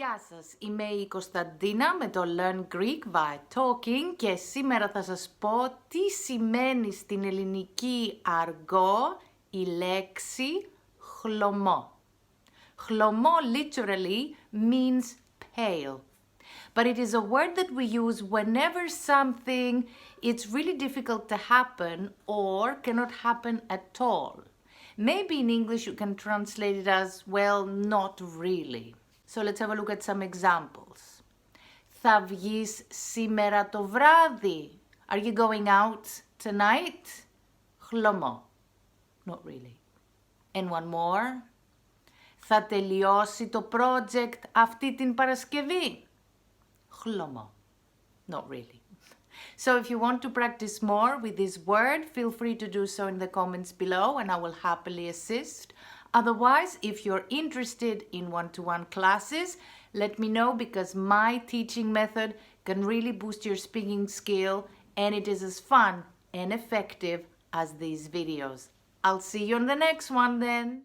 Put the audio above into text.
Γεια σας, είμαι η Κωνσταντίνα με το LearnGreekViaTalking και σήμερα θα σας πω τι σημαίνει στην ελληνική αργό η λέξη χλωμό. Χλωμό literally means pale, but it is a word that we use whenever something it's really difficult to happen or cannot happen at all. Maybe in English you can translate it as, well, not really. So let's have a look at some examples. Θα βγεις σήμερα το βράδυ? Are you going out tonight? Χλωμό. Not really. And one more. Θα τελειώσει το project αυτή την Παρασκευή? Χλωμό. Not really. So if you want to practice more with this word, feel free to do so in the comments below and I will happily assist. Otherwise, if you're interested in one-to-one classes, let me know because my teaching method can really boost your speaking skill and it is as fun and effective as these videos. I'll see you on the next one then.